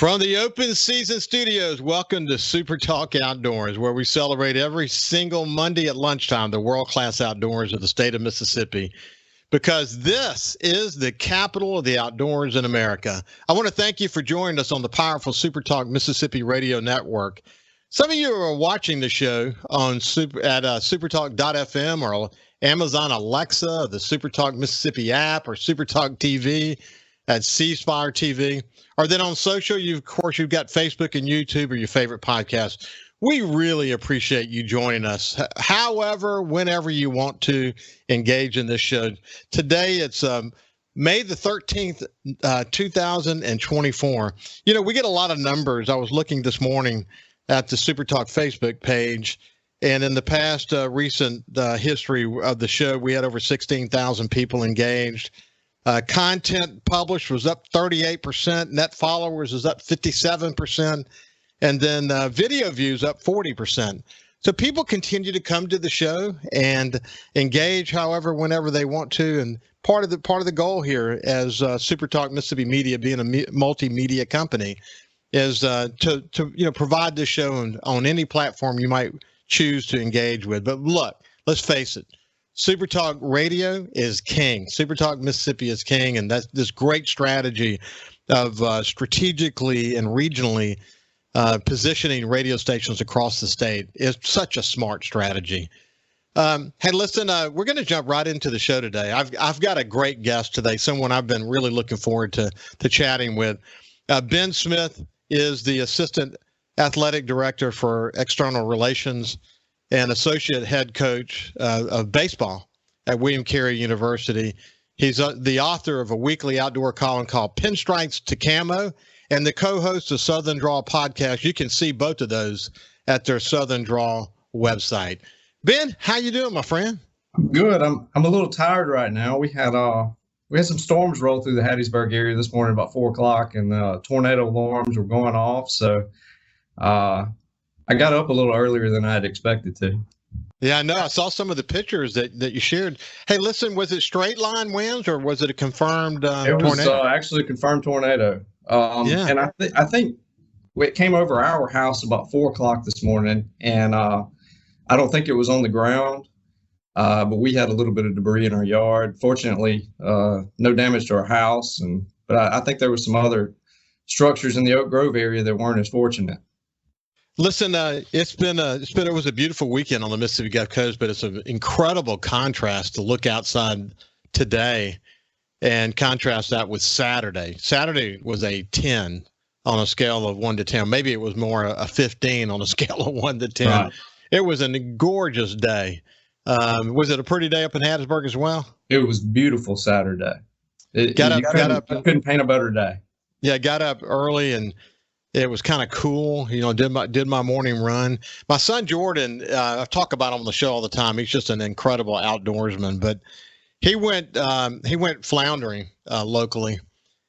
From the open season studios, welcome to SuperTalk Outdoors, where we celebrate every single Monday at lunchtime the world-class outdoors of the state of Mississippi, because this is the capital of the outdoors in America. I want to thank you for joining us on the powerful SuperTalk Mississippi Radio Network. Some of you are watching the show on supertalk.fm or Amazon Alexa, the SuperTalk Mississippi app, or SuperTalk TV at C Spire TV. Or then on social, you've got Facebook and YouTube or your favorite podcast. We really appreciate you joining us. However, whenever you want to engage in this show. Today, it's May the 13th, 2024. You know, we get a lot of numbers. I was looking this morning at the SuperTalk Facebook page, and in the past recent history of the show, we had over 16,000 people engaged. Content published was up 38%. Net followers is up 57%. And then video views up 40%. So people continue to come to the show and engage however, whenever they want to. And part of the goal here as SuperTalk Mississippi Media being a multimedia company is to provide this show on any platform you might choose to engage with. But look, let's face it. SuperTalk Radio is king. SuperTalk Mississippi is king, and that's this great strategy of strategically and regionally positioning radio stations across the state is such a smart strategy. Hey, listen, we're going to jump right into the show today. I've got a great guest today, someone I've been really looking forward to chatting with. Ben Smith is the Assistant Athletic Director for External Relations and associate head coach of baseball at William Carey University. He's the author of a weekly outdoor column called Pinstripes to Camo and the co-host of Southern Draw podcast. You can see both of those at their Southern Draw website. Ben, how you doing, my friend? I'm good. I'm a little tired right now. We had some storms roll through the Hattiesburg area this morning about 4:00, and tornado alarms were going off. So I got up a little earlier than I had expected to. Yeah, I know. I saw some of the pictures that you shared. Hey, listen, was it straight line winds or was it a confirmed tornado? It was actually a confirmed tornado. And I think it came over our house about 4:00 this morning, and I don't think it was on the ground, but we had a little bit of debris in our yard. Fortunately, no damage to our house, but I think there were some other structures in the Oak Grove area that weren't as fortunate. Listen, it was a beautiful weekend on the Mississippi Gulf Coast, but it's an incredible contrast to look outside today and contrast that with Saturday. Saturday was a 10 on a scale of 1 to 10. Maybe it was more a 15 on a scale of 1 to 10. Right. It was a gorgeous day. Was it a pretty day up in Hattiesburg as well? It was beautiful Saturday. Got up. I couldn't paint a better day. Yeah, got up early and it was kind of cool, did my morning run. My son, Jordan, I talk about him on the show all the time. He's just an incredible outdoorsman, but he went floundering locally,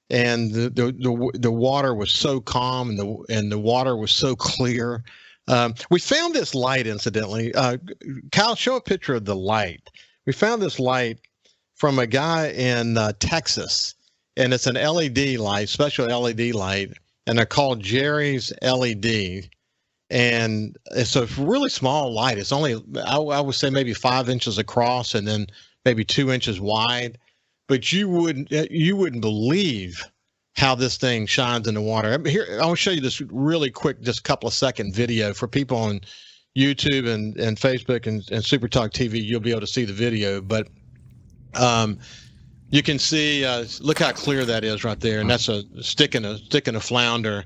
and the water was so calm and the water was so clear. We found this light, incidentally. Kyle, show a picture of the light. We found this light from a guy in Texas, and it's an LED light, special LED light. And they're called Jerry's LED, and it's a really small light. It's only, I would say, maybe 5 inches across and then maybe 2 inches wide. But you wouldn't believe how this thing shines in the water. Here, I want to show you this really quick, just a couple of second video for people on YouTube and Facebook and SuperTalk TV. You'll be able to see the video, but you can see, look how clear that is right there, and that's a stick in a flounder.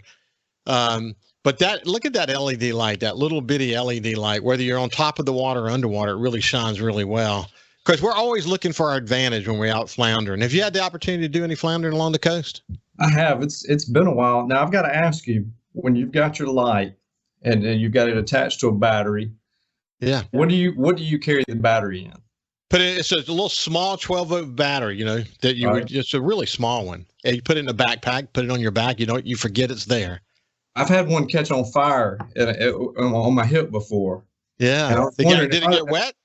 But look at that LED light, that little bitty LED light. Whether you're on top of the water or underwater, it really shines really well. Because we're always looking for our advantage when we're out floundering. Have you had the opportunity to do any floundering along the coast? I have. It's been a while. Now I've got to ask you, when you've got your light and you've got it attached to a battery, yeah, what do you carry the battery in? But it's a little small 12-volt battery, that you would, it's a really small one. And you put it in a backpack, put it on your back, you forget it's there. I've had one catch on fire on my hip before. Yeah. Did it get wet?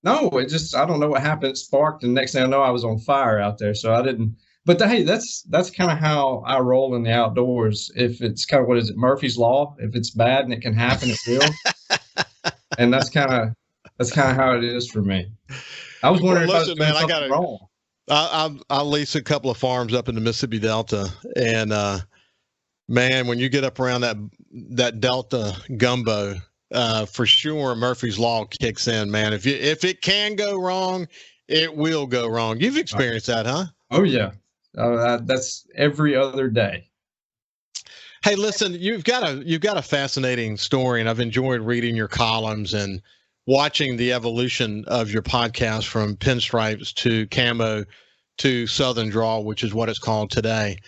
No, I don't know what happened. It sparked, and next thing I know, I was on fire out there. So I didn't But hey, that's kind of how I roll in the outdoors. If it's kind of, what is it, Murphy's Law? If it's bad and it can happen, it will. And that's kind of how it is for me. I was Well, wondering if I was listen, doing man, something wrong. I lease a couple of farms up in the Mississippi Delta, and man, when you get up around that Delta gumbo, for sure Murphy's Law kicks in, man. If it can go wrong, it will go wrong. You've experienced that, huh? Oh yeah, that's every other day. Hey, listen, you've got a fascinating story, and I've enjoyed reading your columns and watching the evolution of your podcast from pinstripes to camo to Southern Draw, which is what it's called today.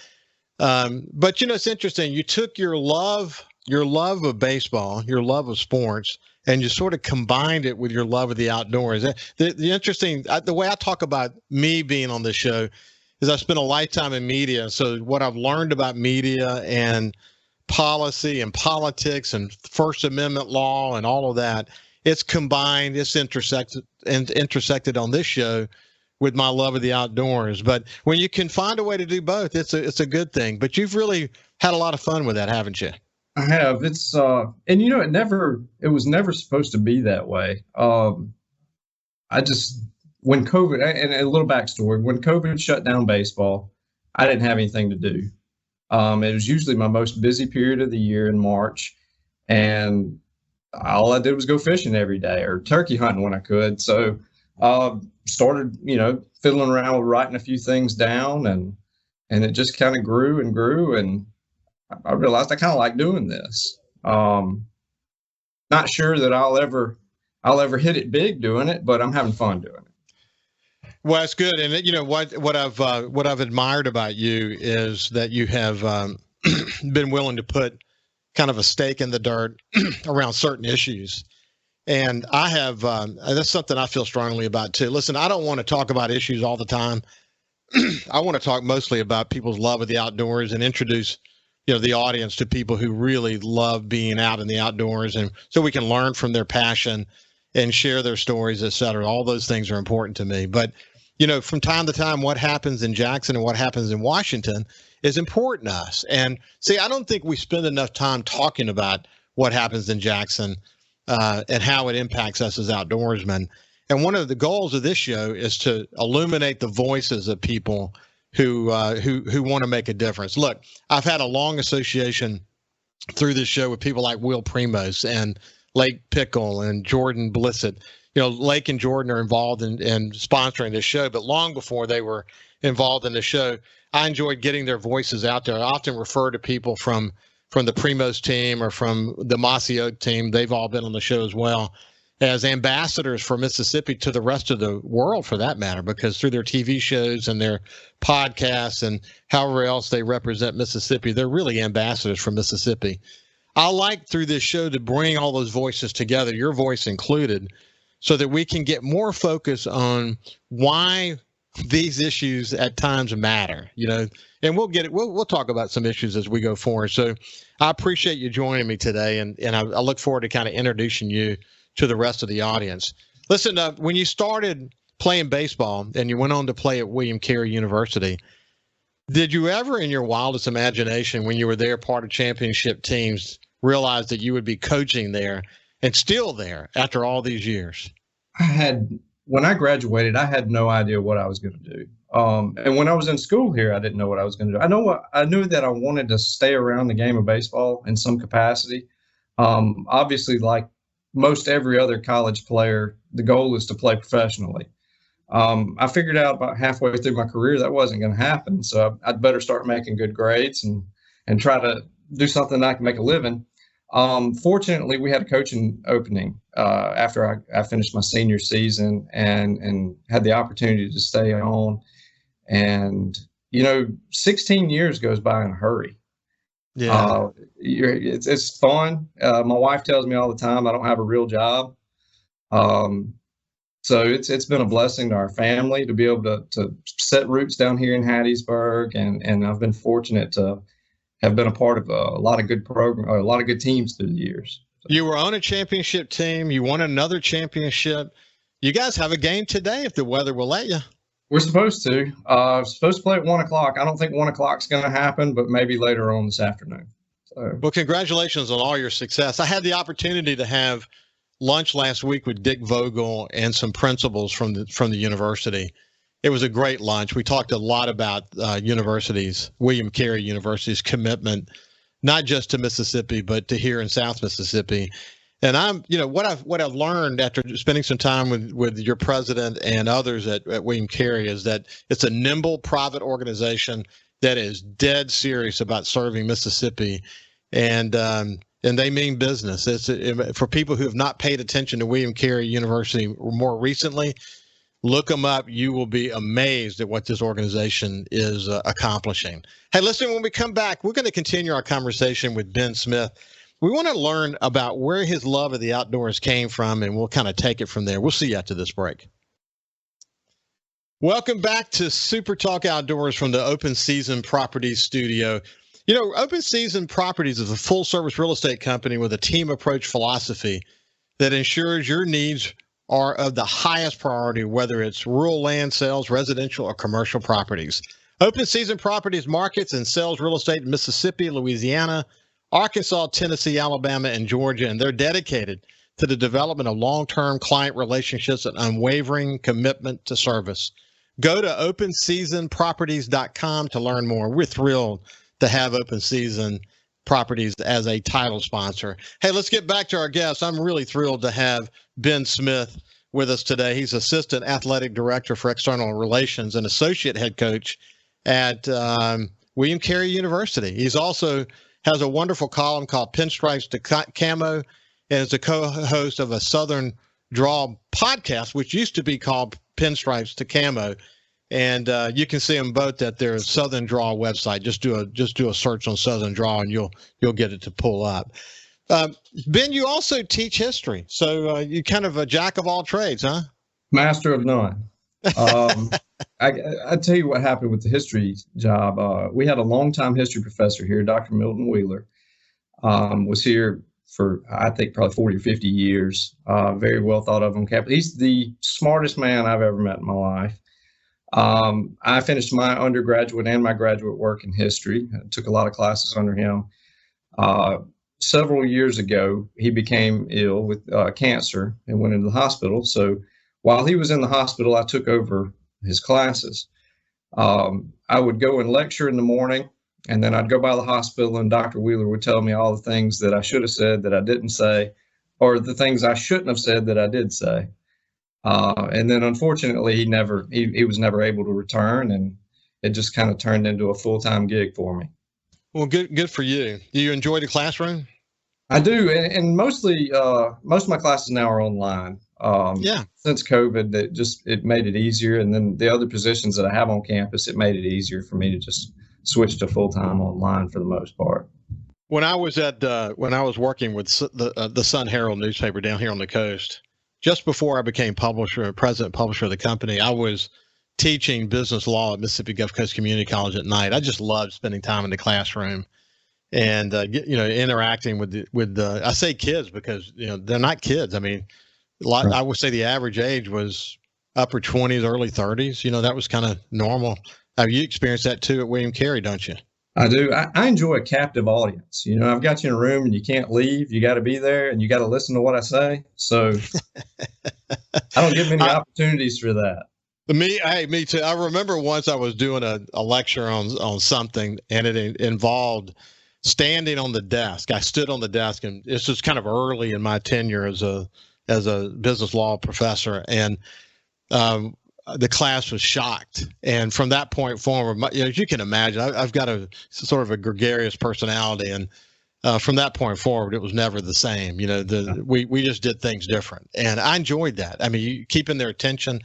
But it's interesting. You took your love of baseball, your love of sports, and you sort of combined it with your love of the outdoors. The interesting, the way I talk about me being on this show is I spent a lifetime in media. So what I've learned about media and policy and politics and First Amendment law and all of that, it's combined, it's intersected on this show with my love of the outdoors. But when you can find a way to do both, it's a good thing. But you've really had a lot of fun with that, haven't you? I have. It's and it was never supposed to be that way. When COVID, and a little backstory, when COVID shut down baseball, I didn't have anything to do. It was usually my most busy period of the year in March, and all I did was go fishing every day or turkey hunting when I could. So started, fiddling around with writing a few things down, and it just kind of grew and grew, and I realized I kind of like doing this. Not sure that I'll ever hit it big doing it, but I'm having fun doing it. Well, it's good, and what I've admired about you is that you have been willing to put kind of a stake in the dirt around certain issues. And I have, that's something I feel strongly about too. Listen, I don't want to talk about issues all the time. I want to talk mostly about people's love of the outdoors and introduce, the audience to people who really love being out in the outdoors, and so we can learn from their passion and share their stories, et cetera. All those things are important to me. But, from time to time, what happens in Jackson and what happens in Washington is important to us. And see, I don't think we spend enough time talking about what happens in Jackson and how it impacts us as outdoorsmen. And one of the goals of this show is to illuminate the voices of people who want to make a difference. Look, I've had a long association through this show with people like Will Primos and Lake Pickle and Jordan Blissett. Lake and Jordan are involved in sponsoring this show, but long before they were involved in the show, I enjoyed getting their voices out there. I often refer to people from the Primos team or from the Mossy Oak team. They've all been on the show as well, as ambassadors for Mississippi to the rest of the world, for that matter, because through their TV shows and their podcasts and however else they represent Mississippi, they're really ambassadors for Mississippi. I like through this show to bring all those voices together, your voice included, so that we can get more focus on why these issues at times matter, and we'll get it. We'll talk about some issues as we go forward. So I appreciate you joining me today, and I look forward to kind of introducing you to the rest of the audience. Listen, when you started playing baseball and you went on to play at William Carey University, did you ever in your wildest imagination, when you were there part of championship teams, realize that you would be coaching there and still there after all these years? When I graduated, I had no idea what I was going to do. And when I was in school here, I didn't know what I was going to do. I knew that I wanted to stay around the game of baseball in some capacity. Obviously, like most every other college player, the goal is to play professionally. I figured out about halfway through my career that wasn't going to happen. So I'd better start making good grades and try to do something that I can make a living. Fortunately, we had a coaching opening after I finished my senior season and had the opportunity to stay on. And 16 years goes by in a hurry. Yeah, it's fun. My wife tells me all the time I don't have a real job. So it's been a blessing to our family to be able to set roots down here in Hattiesburg, and I've been fortunate to have been a part of a lot of good a lot of good teams through the years. You were on a championship team. You won another championship. You guys have a game today if the weather will let you. We're supposed to. Supposed to play at 1:00. I don't think 1:00 is going to happen, but maybe later on this afternoon. So. Well, congratulations on all your success. I had the opportunity to have lunch last week with Dick Vogel and some principals from the university. It was a great lunch. We talked a lot about universities, William Carey University's commitment, not just to Mississippi, but to here in South Mississippi. And what I've learned after spending some time with your president and others at William Carey is that it's a nimble private organization that is dead serious about serving Mississippi, and they mean business. For people who have not paid attention to William Carey University more recently, look them up. You will be amazed at what this organization is accomplishing. Hey, listen, when we come back, we're going to continue our conversation with Ben Smith. We want to learn about where his love of the outdoors came from, and we'll kind of take it from there. We'll see you after this break. Welcome back to Super Talk Outdoors from the Open Season Properties studio. Open Season Properties is a full-service real estate company with a team approach philosophy that ensures your needs are of the highest priority, whether it's rural land sales, residential, or commercial properties. Open Season Properties markets and sells real estate in Mississippi, Louisiana, Arkansas, Tennessee, Alabama, and Georgia, and they're dedicated to the development of long-term client relationships and unwavering commitment to service. Go to openseasonproperties.com to learn more. We're thrilled to have Open Season Properties as a title sponsor. Hey, let's get back to our guest. I'm really thrilled to have Ben Smith with us today. He's Assistant Athletic Director for External Relations and Associate Head Coach at William Carey University. He's also has a wonderful column called Pinstripes to Camo, and is a co-host of a Southern Draw podcast, which used to be called Pinstripes to Camo. And you can see them both at their Southern Draw website. Just do a search on Southern Draw, and you'll get it to pull up. Ben, you also teach history, so you're kind of a jack of all trades, huh? Master of none. I tell you what happened with the history job. We had a longtime history professor here, Dr. Milton Wheeler, was here for, I think, probably 40 or 50 years. Very well thought of on campus. He's the smartest man I've ever met in my life. I finished my undergraduate and my graduate work in history. I took a lot of classes under him. Several years ago, he became ill with cancer and went into the hospital. So while he was in the hospital, I took over his classes. I would go and lecture in the morning, and then I'd go by the hospital, and Dr. Wheeler would tell me all the things that I should have said that I didn't say, or the things I shouldn't have said that I did say. And then unfortunately, he was never able to return, and it just kind of turned into a full-time gig for me. Well, good for you. Do you enjoy the classroom? I do, and mostly most of my classes now are online. Since COVID, it made it easier, and then the other positions that I have on campus, it made it easier for me to just switch to full-time online for the most part. When I was working with the Sun Herald newspaper down here on the coast, just before I became president publisher of the company, I was teaching business law at Mississippi Gulf Coast Community College at night. I just loved spending time in the classroom and interacting with the I say kids because they're not kids. I mean, right. I would say the average age was upper 20s, early 30s. That was kind of normal. You experienced that too at William Carey, don't you? I do. I enjoy a captive audience. I've got you in a room and you can't leave. You got to be there and you got to listen to what I say. So I don't get many opportunities for that. Me too. I remember once I was doing a lecture on something, and it involved standing on the desk. I stood on the desk, and this was kind of early in my tenure as a business law professor, and the class was shocked. And from that point forward, as you can imagine, I've got a sort of a gregarious personality, and from that point forward, it was never the same. We just did things different, and I enjoyed that. I mean, keeping their attention.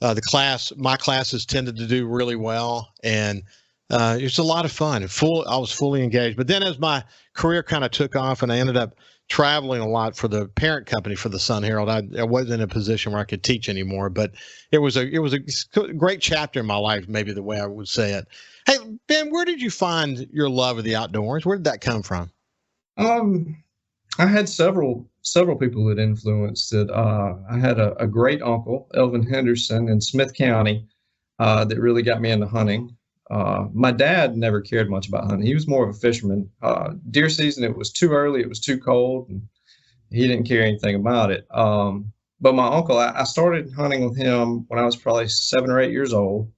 My classes tended to do really well, and it was a lot of fun. I was fully engaged. But then as my career kind of took off and I ended up traveling a lot for the parent company for the Sun Herald, I wasn't in a position where I could teach anymore. But it was a great chapter in my life, maybe the way I would say it. Hey, Ben, where did you find your love of the outdoors? Where did that come from? I had several people that influenced it. I had a great uncle, Elvin Henderson, in Smith County. that really got me into hunting. My dad never cared much about hunting. He was more of a fisherman. Deer season, it was too early, it was too cold, and he didn't care anything about it. But my uncle, I started hunting with him when I was probably 7 or 8 years old,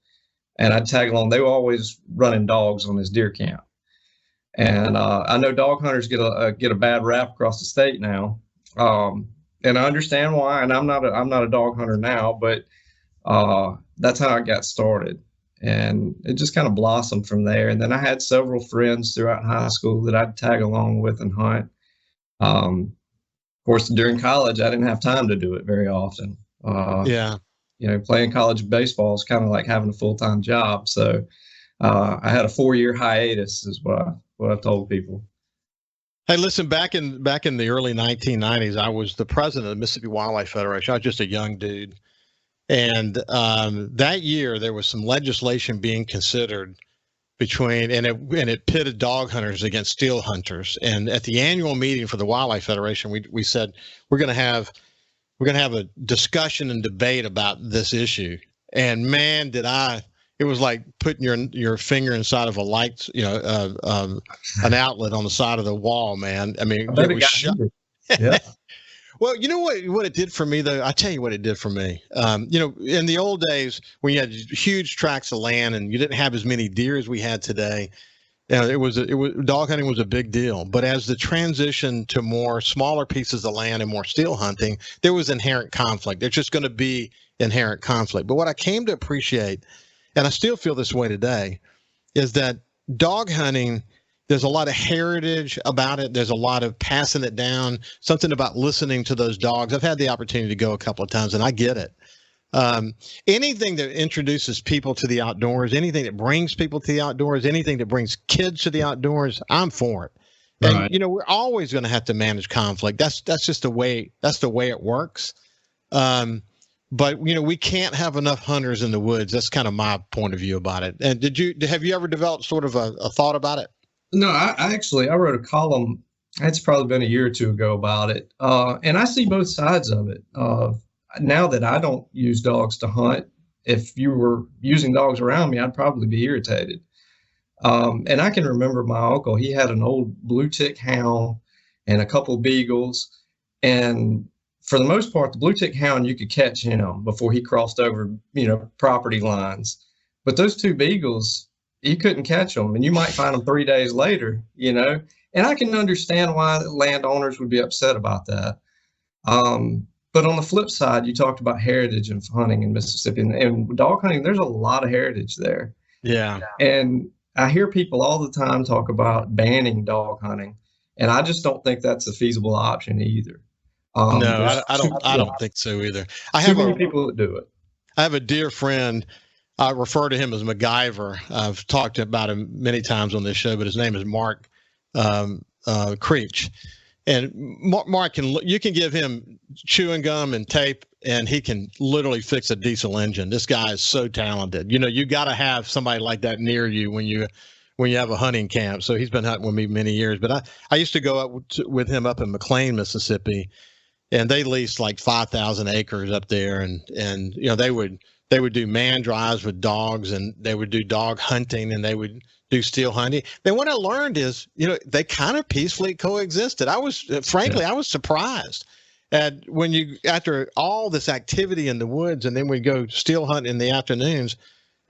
and I'd tag along. They were always running dogs on this deer camp, and I know dog hunters get a bad rap across the state now, and I understand why. And I'm not a dog hunter now, but that's how I got started, and it just kind of blossomed from there. And then I had several friends throughout high school that I'd tag along with and hunt. Of course, during college, I didn't have time to do it very often. Yeah. Playing college baseball is kind of like having a full-time job. So I had a 4-year hiatus, is what I've told people. Hey, listen, back in the early 1990s, I was the president of the Mississippi Wildlife Federation. I was just a young dude. And that year, there was some legislation being considered and it pitted dog hunters against steel hunters. And at the annual meeting for the Wildlife Federation, we said we're going to have a discussion and debate about this issue. And man, it was like putting your finger inside of a light, an outlet on the side of the wall, man. I mean, it was yeah. Well, you know what it did for me, though? I tell you what it did for me. In the old days when you had huge tracts of land and you didn't have as many deer as we had today, dog hunting was a big deal. But as the transition to more smaller pieces of land and more steel hunting, there was inherent conflict. There's just going to be inherent conflict. But what I came to appreciate, and I still feel this way today, is that dog hunting, there's a lot of heritage about it. There's a lot of passing it down, something about listening to those dogs. I've had the opportunity to go a couple of times, and I get it. Anything that introduces people to the outdoors, anything that brings people to the outdoors, anything that brings kids to the outdoors, I'm for it. Right. And, we're always going to have to manage conflict. That's just the way it works. But, we can't have enough hunters in the woods. That's kind of my point of view about it. And have you ever developed sort of a thought about it? No, I wrote a column. It's probably been a year or two ago about it. And I see both sides of it. Now that I don't use dogs to hunt, if you were using dogs around me, I'd probably be irritated. And I can remember my uncle, he had an old blue tick hound and a couple of beagles. And for the most part, the blue tick hound, you could catch him before he crossed over, property lines. But those two beagles, you couldn't catch them, and you might find them 3 days later, and I can understand why landowners would be upset about that. But on the flip side, you talked about heritage of hunting in Mississippi and dog hunting. There's a lot of heritage there. Yeah. And I hear people all the time talk about banning dog hunting, and I just don't think that's a feasible option either. No, I don't think so either. I have many people that do it. I have a dear friend. I refer to him as MacGyver. I've talked about him many times on this show, but his name is Mark Creech. And Mark, you can give him chewing gum and tape, and he can literally fix a diesel engine. This guy is so talented. You got to have somebody like that near you when you have a hunting camp. So he's been hunting with me many years. But I used to go up with him up in McLean, Mississippi, and they leased like 5,000 acres up there, and they would do man drives with dogs, and they would do dog hunting, and they would do steel hunting. Then what I learned is, they kind of peacefully coexisted. I was surprised at after all this activity in the woods, and then we go steel hunt in the afternoons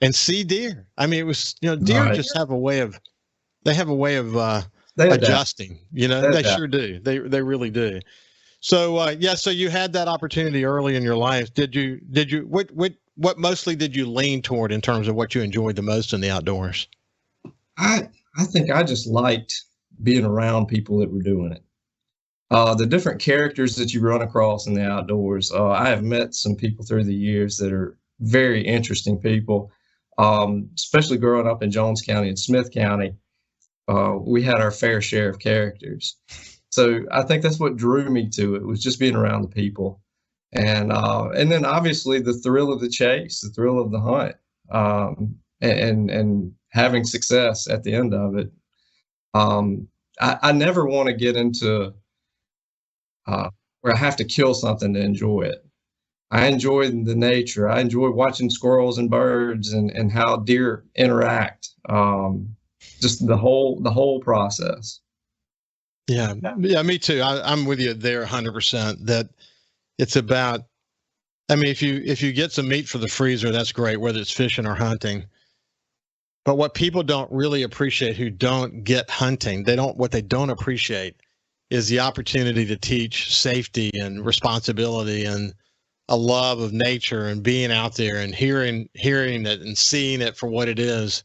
and see deer. I mean, it was, deer just have a way of adjusting, they sure do. They really do. So, so you had that opportunity early in your life. What mostly did you lean toward in terms of what you enjoyed the most in the outdoors? I think I just liked being around people that were doing it. The different characters that you run across in the outdoors. I have met some people through the years that are very interesting people, especially growing up in Jones County and Smith County. We had our fair share of characters. So I think that's what drew me to it, was just being around the people. And then obviously the thrill of the chase, the thrill of the hunt, and having success at the end of it. I never want to get into where I have to kill something to enjoy it. I enjoy the nature. I enjoy watching squirrels and birds and how deer interact. Just the whole process. Yeah, me too. I'm with you there 100%. That it's about. I mean, if you get some meat for the freezer, that's great, whether it's fishing or hunting. But what people don't really appreciate who don't get hunting, what they don't appreciate is the opportunity to teach safety and responsibility and a love of nature and being out there and hearing it and seeing it for what it is.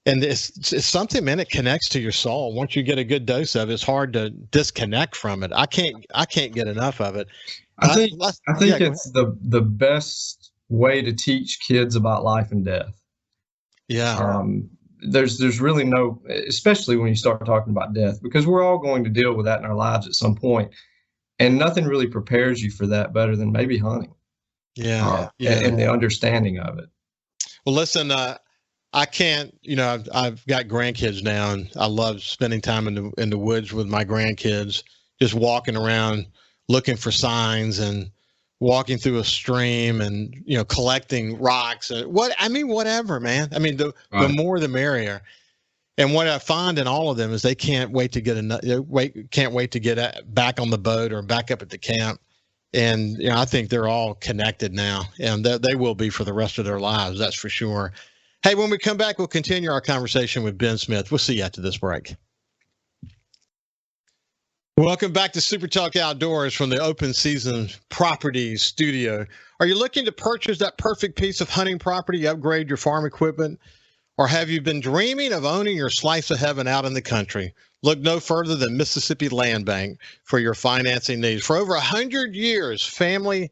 And it's something, man, it connects to your soul. Once you get a good dose of it, it's hard to disconnect from it. I can't get enough of it. I think it's the best way to teach kids about life and death. Yeah. There's really no, especially when you start talking about death, because we're all going to deal with that in our lives at some point, and nothing really prepares you for that better than maybe hunting. And the understanding of it. Well, listen, I can't, I've got grandkids now, and I love spending time in the woods with my grandkids, just walking around, looking for signs and walking through a stream and, collecting rocks and whatever, man. I mean, the more the merrier. And what I find in all of them is they can't wait to get back on the boat or back up at the camp. And, I think they're all connected now, and they will be for the rest of their lives. That's for sure. Hey, when we come back, we'll continue our conversation with Ben Smith. We'll see you after this break. Welcome back to SuperTalk Outdoors from the Open Season Properties Studio. Are you looking to purchase that perfect piece of hunting property, upgrade your farm equipment, or have you been dreaming of owning your slice of heaven out in the country? Look no further than Mississippi Land Bank for your financing needs. For over 100 years, farming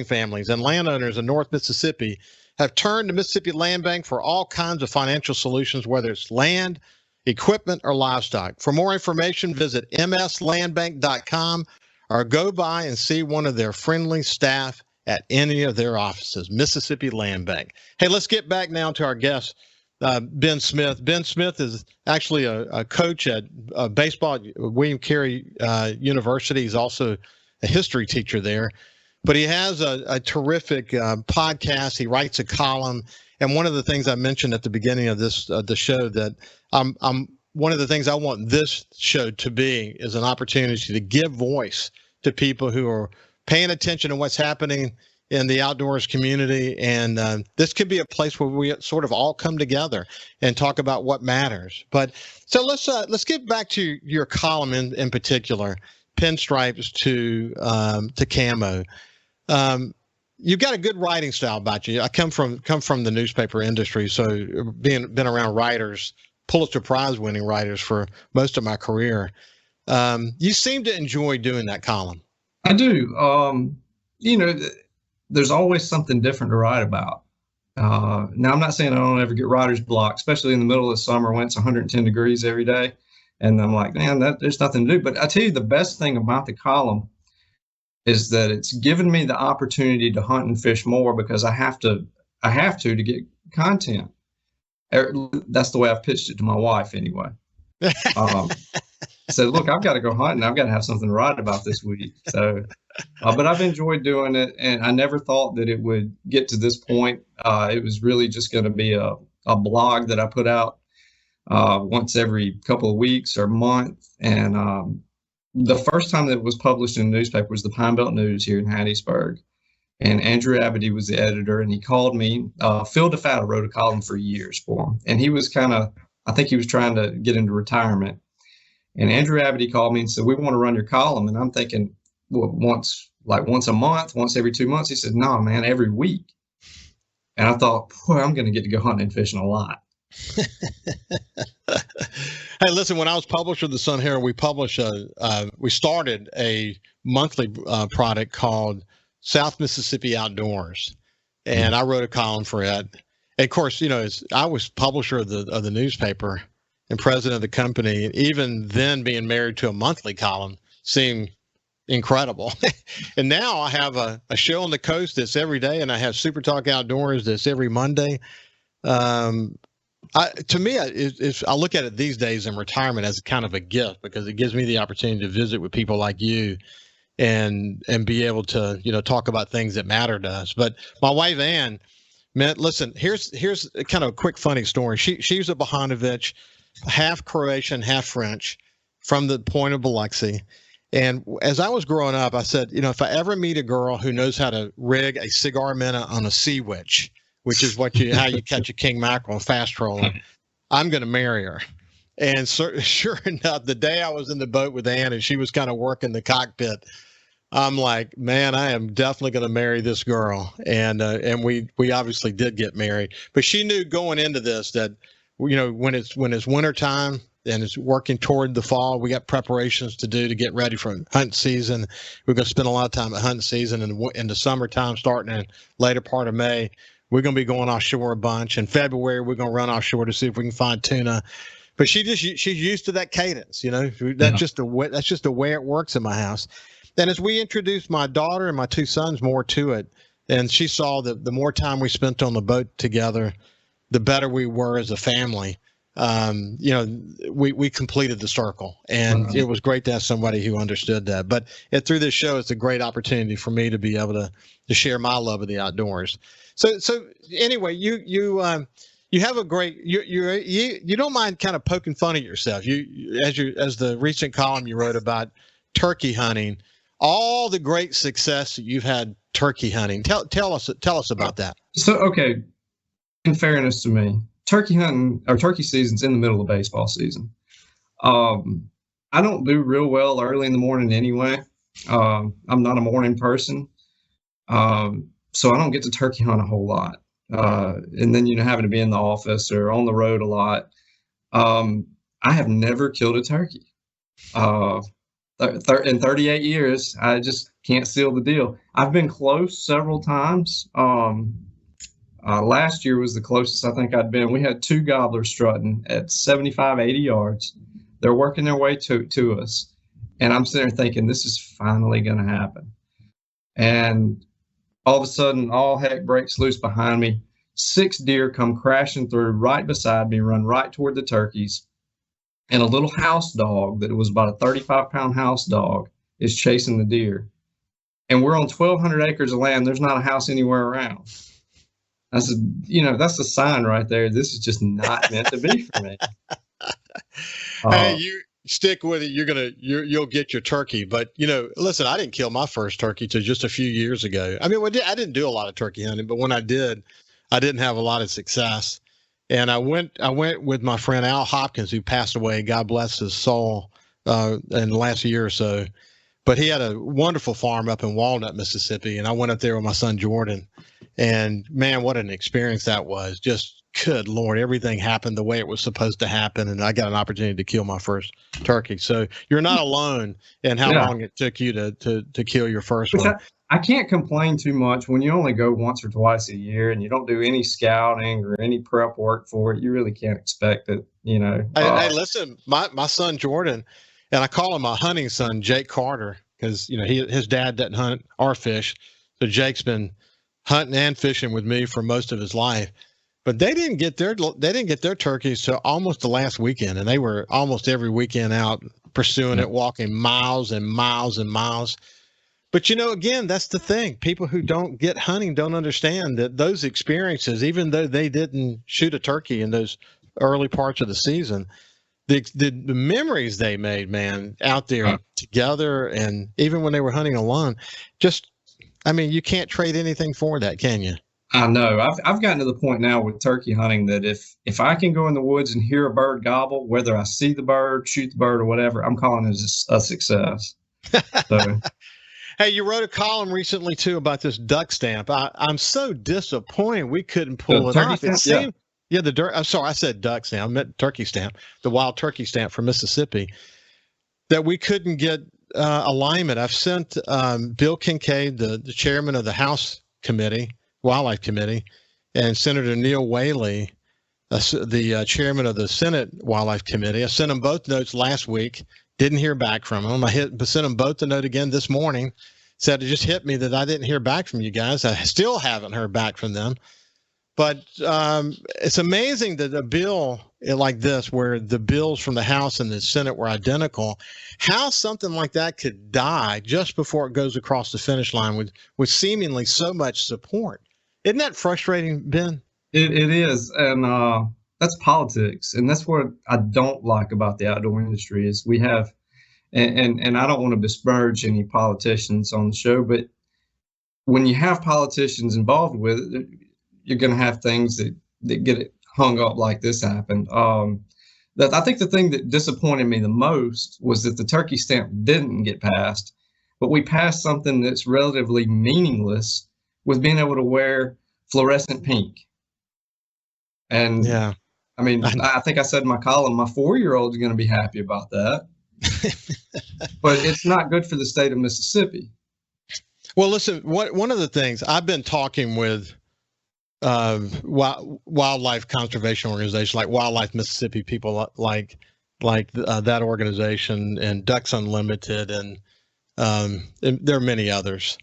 families and landowners in North Mississippi have turned to Mississippi Land Bank for all kinds of financial solutions, whether it's land, equipment, or livestock. For more information, visit mslandbank.com or go by and see one of their friendly staff at any of their offices. Mississippi Land Bank. Hey, let's get back now to our guest, Ben Smith. Ben Smith is actually a coach at baseball at William Carey University. He's also a history teacher there. But he has a terrific podcast. He writes a column. And one of the things I mentioned at the beginning of the show that one of the things I want this show to be is an opportunity to give voice to people who are paying attention to what's happening in the outdoors community. And this could be a place where we sort of all come together and talk about what matters. But so let's get back to your column in particular, pinstripes to camo. You've got a good writing style about you. I come from the newspaper industry, so been around writers, Pulitzer Prize winning writers for most of my career. You seem to enjoy doing that column. I do. There's always something different to write about. Now, I'm not saying I don't ever get writer's block, especially in the middle of the summer when it's 110 degrees every day. And I'm like, man, there's nothing to do. But I tell you, the best thing about the column is that it's given me the opportunity to hunt and fish more because I have to get content. That's the way I've pitched it to my wife anyway. Said, look, I've got to go hunting. I've got to have something to write about this week. So, but I've enjoyed doing it, and I never thought that it would get to this point. It was really just going to be a blog that I put out once every couple of weeks or month. And the first time that it was published in the newspaper was the Pine Belt News here in Hattiesburg. And Andrew Abity was the editor, and he called me. Phil DeFato wrote a column for years for him. And he was I think he was trying to get into retirement. And Andrew Abity called me and said, we want to run your column. And I'm thinking, well, once a month, once every 2 months. He said, no, man, every week. And I thought, boy, I'm going to get to go hunting and fishing a lot. Hey, listen, when I was publisher of the Sun Herald, we started a monthly product called South Mississippi Outdoors. And I wrote a column for it. And of course, I was publisher of the newspaper and president of the company. And even then, being married to a monthly column seemed incredible. And now I have a show on the coast that's every day, and I have SuperTalk Outdoors that's every Monday. To me, I look at it these days in retirement as kind of a gift because it gives me the opportunity to visit with people like you and be able to, talk about things that matter to us. But my wife, Ann, man, listen, here's kind of a quick funny story. She's a Bohanovic, half Croatian, half French, from the point of Biloxi. And as I was growing up, I said, if I ever meet a girl who knows how to rig a cigar minnow on a sea witch, which is how you catch a king mackerel fast trolling, I'm going to marry her. And sure enough, the day I was in the boat with Ann and she was kind of working the cockpit, I'm like, man, I am definitely going to marry this girl. And we obviously did get married, but she knew going into this that, when it's winter time and it's working toward the fall, we got preparations to do to get ready for hunt season. We're going to spend a lot of time at hunt season, and in the summertime, starting in later part of May, we're going to be going offshore a bunch. In February, we're going to run offshore to see if we can find tuna. But she's used to that cadence, That's just the way it works in my house. And as we introduced my daughter and my two sons more to it, and she saw that the more time we spent on the boat together, the better we were as a family. We completed the circle, and it was great to have somebody who understood that. But through this show, it's a great opportunity for me to be able to share my love of the outdoors. So anyway, you have a great, you don't mind kind of poking fun at yourself. As the recent column you wrote about turkey hunting, all the great success that you've had turkey hunting. Tell us about that. So, okay, in fairness to me, turkey hunting or turkey season's in the middle of baseball season. I don't do real well early in the morning anyway. I'm not a morning person. So I don't get to turkey hunt a whole lot. And then, having to be in the office or on the road a lot. I have never killed a turkey. In 38 years, I just can't seal the deal. I've been close several times. Last year was the closest I think I'd been. We had two gobblers strutting at 75, 80 yards. They're working their way to us. And I'm sitting there thinking, this is finally going to happen. And all of a sudden, all heck breaks loose behind me. 6 deer come crashing through right beside me, run right toward the turkeys. And a little house dog that was about a 35-pound house dog is chasing the deer. And we're on 1,200 acres of land. There's not a house anywhere around. I said, that's a sign right there. This is just not meant to be for me. Hey, you stick with it. You'll get your turkey. But, listen, I didn't kill my first turkey till just a few years ago. I mean, I didn't do a lot of turkey hunting, but when I did, I didn't have a lot of success. And I went with my friend Al Hopkins, who passed away. God bless his soul, in the last year or so. But he had a wonderful farm up in Walnut, Mississippi, and I went up there with my son Jordan. And man, what an experience that was! Just good Lord, everything happened the way it was supposed to happen, and I got an opportunity to kill my first turkey. So you're not alone in how long it took you to kill your first one. I can't complain too much when you only go once or twice a year and you don't do any scouting or any prep work for it. You really can't expect it, Hey, listen, my son Jordan, and I call him my hunting son, Jake Carter, because his dad doesn't hunt or fish, so Jake's been hunting and fishing with me for most of his life. But they didn't get their turkeys till almost the last weekend, and they were almost every weekend out pursuing it, walking miles and miles and miles. But, again, that's the thing. People who don't get hunting don't understand that those experiences, even though they didn't shoot a turkey in those early parts of the season, the memories they made, man, out there together, and even when they were hunting alone, you can't trade anything for that, can you? I know. I've gotten to the point now with turkey hunting that if I can go in the woods and hear a bird gobble, whether I see the bird, shoot the bird, or whatever, I'm calling it a success. So. Hey, you wrote a column recently, too, about this duck stamp. I'm so disappointed we couldn't pull it off. It seemed, I'm sorry, I said duck stamp. I meant turkey stamp, the wild turkey stamp from Mississippi, that we couldn't get alignment. I've sent Bill Kincaid, the chairman of the House Committee, Wildlife Committee, and Senator Neil Whaley, the chairman of the Senate Wildlife Committee. I sent them both notes last week. Didn't hear back from them. I sent them both a note again this morning. Said it just hit me that I didn't hear back from you guys. I still haven't heard back from them. But it's amazing that a bill like this, where the bills from the House and the Senate were identical, how something like that could die just before it goes across the finish line with seemingly so much support. Isn't that frustrating, Ben? It is, and that's politics, and that's what I don't like about the outdoor industry is we have, and I don't want to besmirch any politicians on the show, but when you have politicians involved with it, you're going to have things that get it hung up like this happened. I think the thing that disappointed me the most was that the turkey stamp didn't get passed, but we passed something that's relatively meaningless with being able to wear fluorescent pink. And yeah, I mean, I think I said in my column, my 4-year-old is going to be happy about that, but it's not good for the state of Mississippi. Well, listen, one of the things I've been talking with wildlife conservation organizations like Wildlife Mississippi, people like that organization, and Ducks Unlimited, and there are many others.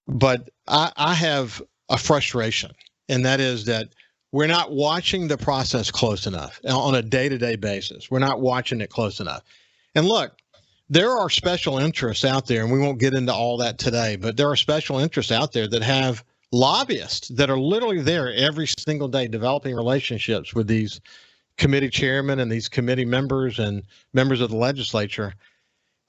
But I have a frustration, and that is that we're not watching the process close enough on a day-to-day basis. We're not watching it close enough. And look, there are special interests out there, and we won't get into all that today, but there are special interests out there that have lobbyists that are literally there every single day developing relationships with these committee chairmen and these committee members and members of the legislature.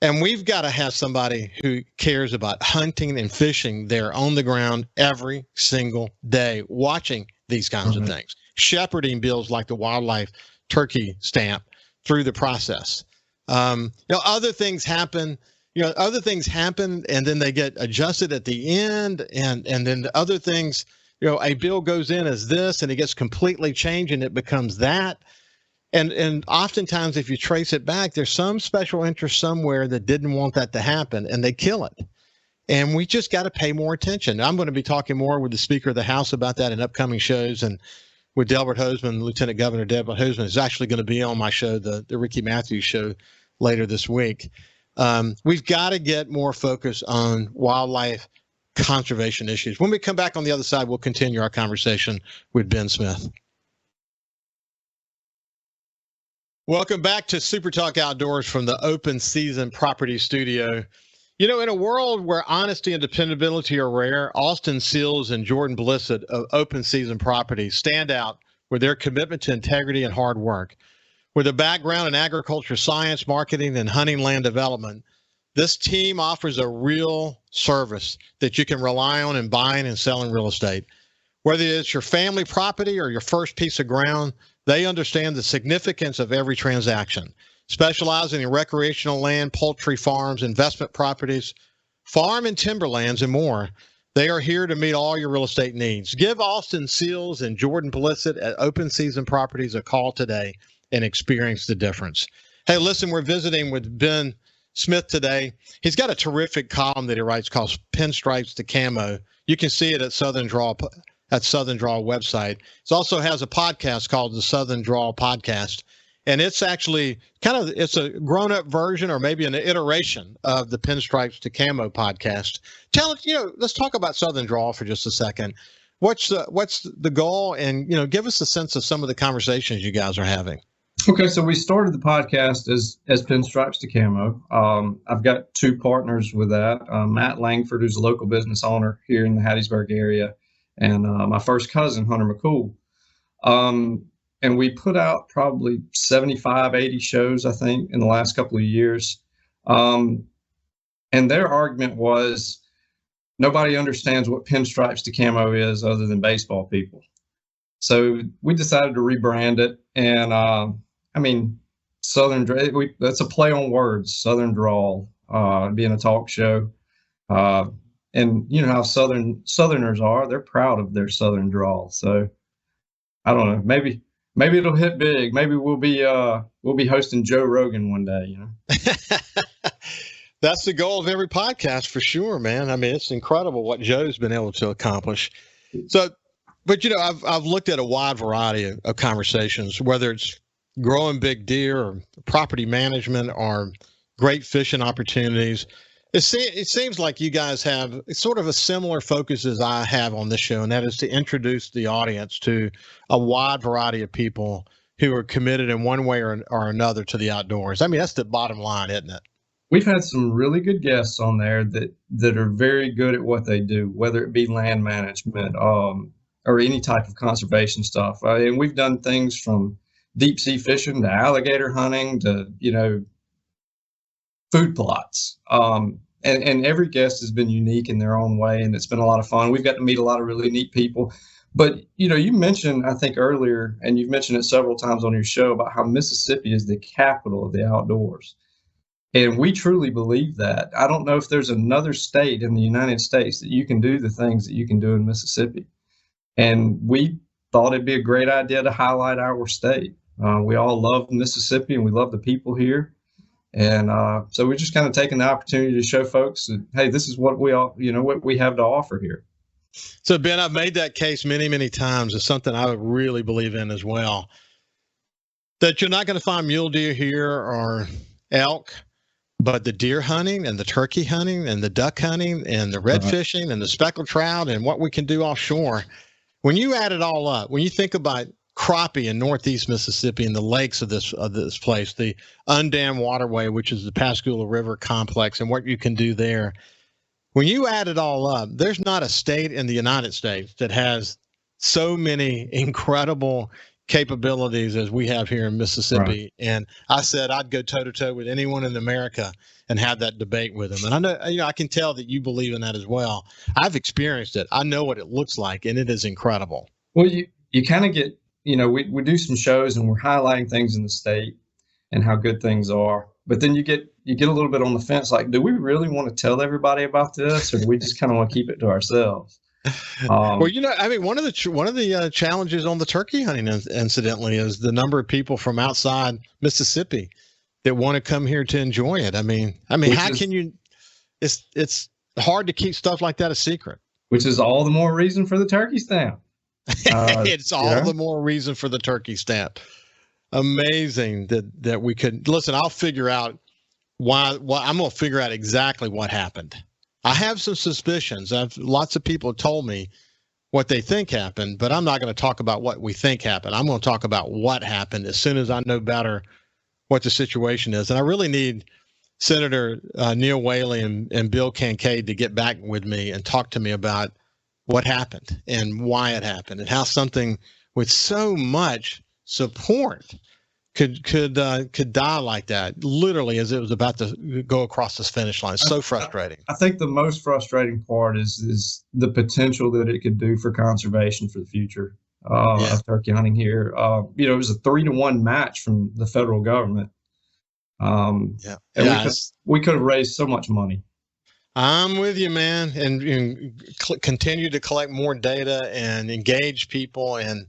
And we've got to have somebody who cares about hunting and fishing there on the ground every single day, watching these kinds of things, shepherding bills like the wildlife turkey stamp through the process. Other things happen. Other things happen, and then they get adjusted at the end, and then the other things. A bill goes in as this, and it gets completely changed, and it becomes that. And oftentimes, if you trace it back, there's some special interest somewhere that didn't want that to happen, and they kill it. And we just got to pay more attention. I'm going to be talking more with the Speaker of the House about that in upcoming shows, and with Delbert Hosemann, Lieutenant Governor Delbert Hosemann is actually going to be on my show, the Ricky Matthews show, later this week. We've got to get more focus on wildlife conservation issues. When we come back on the other side, we'll continue our conversation with Ben Smith. Welcome back to SuperTalk Outdoors from the Open Season Property Studio. In a world where honesty and dependability are rare, Austin Seals and Jordan Blissett of Open Season Properties stand out with their commitment to integrity and hard work. With a background in agriculture science, marketing, and hunting land development, this team offers a real service that you can rely on in buying and selling real estate. Whether it's your family property or your first piece of ground, they understand the significance of every transaction. Specializing in recreational land, poultry farms, investment properties, farm and timberlands, and more, they are here to meet all your real estate needs. Give Austin Seals and Jordan Blissett at Open Season Properties a call today and experience the difference. Hey, listen, we're visiting with Ben Smith today. He's got a terrific column that he writes called Pinstripes to Camo. You can see it at Southern Draw website. It also has a podcast called the Southern Draw Podcast. And it's actually it's a grown-up version or maybe an iteration of the Pinstripes to Camo podcast. Let's talk about Southern Draw for just a second. What's the goal? And, give us a sense of some of the conversations you guys are having. Okay, so we started the podcast as Pinstripes to Camo. I've got two partners with that. Matt Langford, who's a local business owner here in the Hattiesburg area, and my first cousin, Hunter McCool. And we put out probably 75, 80 shows, I think, in the last couple of years. And their argument was nobody understands what Pinstripes to Camo is other than baseball people. So we decided to rebrand it. And that's a play on words, Southern Drawl, being a talk show. And you know how Southerners are, they're proud of their Southern drawl. So I don't know, maybe it'll hit big. Maybe we'll be hosting Joe Rogan one day, That's the goal of every podcast for sure, man. I mean, it's incredible what Joe's been able to accomplish. So, but I've looked at a wide variety of conversations, whether it's growing big deer or property management or great fishing opportunities. It seems like you guys have sort of a similar focus as I have on this show, and that is to introduce the audience to a wide variety of people who are committed in one way or another to the outdoors. I mean, that's the bottom line, isn't it? We've had some really good guests on there that are very good at what they do, whether it be land management, or any type of conservation stuff. And we've done things from deep sea fishing to alligator hunting to, food plots. And every guest has been unique in their own way, and it's been a lot of fun. We've got to meet a lot of really neat people. But, you mentioned, I think earlier, and you've mentioned it several times on your show, about how Mississippi is the capital of the outdoors. And we truly believe that. I don't know if there's another state in the United States that you can do the things that you can do in Mississippi. And we thought it'd be a great idea to highlight our state. We all love Mississippi and we love the people here. And so we're just kind of taking the opportunity to show folks that, hey, this is what we all, what we have to offer here. So, Ben, I've made that case many, many times. It's something I would really believe in as well, that you're not going to find mule deer here or elk, but the deer hunting and the turkey hunting and the duck hunting and the red fishing and the speckled trout and what we can do offshore. When you add it all up, when you think about crappie in northeast Mississippi and the lakes of this place, the undammed waterway, which is the Pascagoula River complex, and what you can do there, when you add it all up, there's not a state in the United States that has so many incredible capabilities as we have here in Mississippi. Right. And I said I'd go toe to toe with anyone in America and have that debate with them. And I know, I can tell that you believe in that as well. I've experienced it. I know what it looks like, and it is incredible. Well, you kind of get, we do some shows and we're highlighting things in the state and how good things are. But then you get a little bit on the fence, like, do we really want to tell everybody about this, or do we just kind of want to keep it to ourselves? Well, one of the challenges on the turkey hunting, incidentally, is the number of people from outside Mississippi that want to come here to enjoy it. I mean, how can you? It's hard to keep stuff like that a secret. Which is all the more reason for the turkey stamp. It's all the more reason for the turkey stamp. Amazing that we could listen. I'll figure out why. I'm going to figure out exactly what happened. I have some suspicions. Lots of people told me what they think happened, but I'm not going to talk about what we think happened. I'm going to talk about what happened as soon as I know better what the situation is. And I really need Senator Neil Whaley and Bill Kincaid to get back with me and talk to me about what happened and why it happened and how something with so much support could die like that, literally, as it was about to go across this finish line. It's so frustrating. I think the most frustrating part is the potential that it could do for conservation for the future of turkey hunting here. It was a 3-1 match from the federal government. And we could have raised so much money. I'm with you, man, and continue to collect more data and engage people. And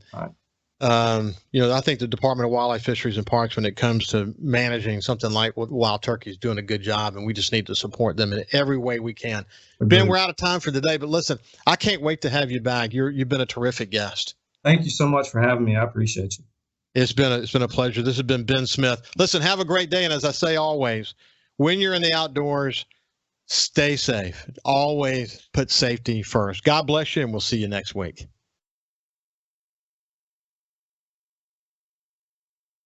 I think the Department of Wildlife, Fisheries, and Parks, when it comes to managing something like wild turkey, is doing a good job, and we just need to support them in every way we can. Ben, we're out of time for today, but listen, I can't wait to have you back. You've been a terrific guest. Thank you so much for having me. I appreciate you. It's been a pleasure. This has been Ben Smith. Listen, have a great day, and as I say always, when you're in the outdoors, stay safe. Always put safety first. God bless you, and we'll see you next week.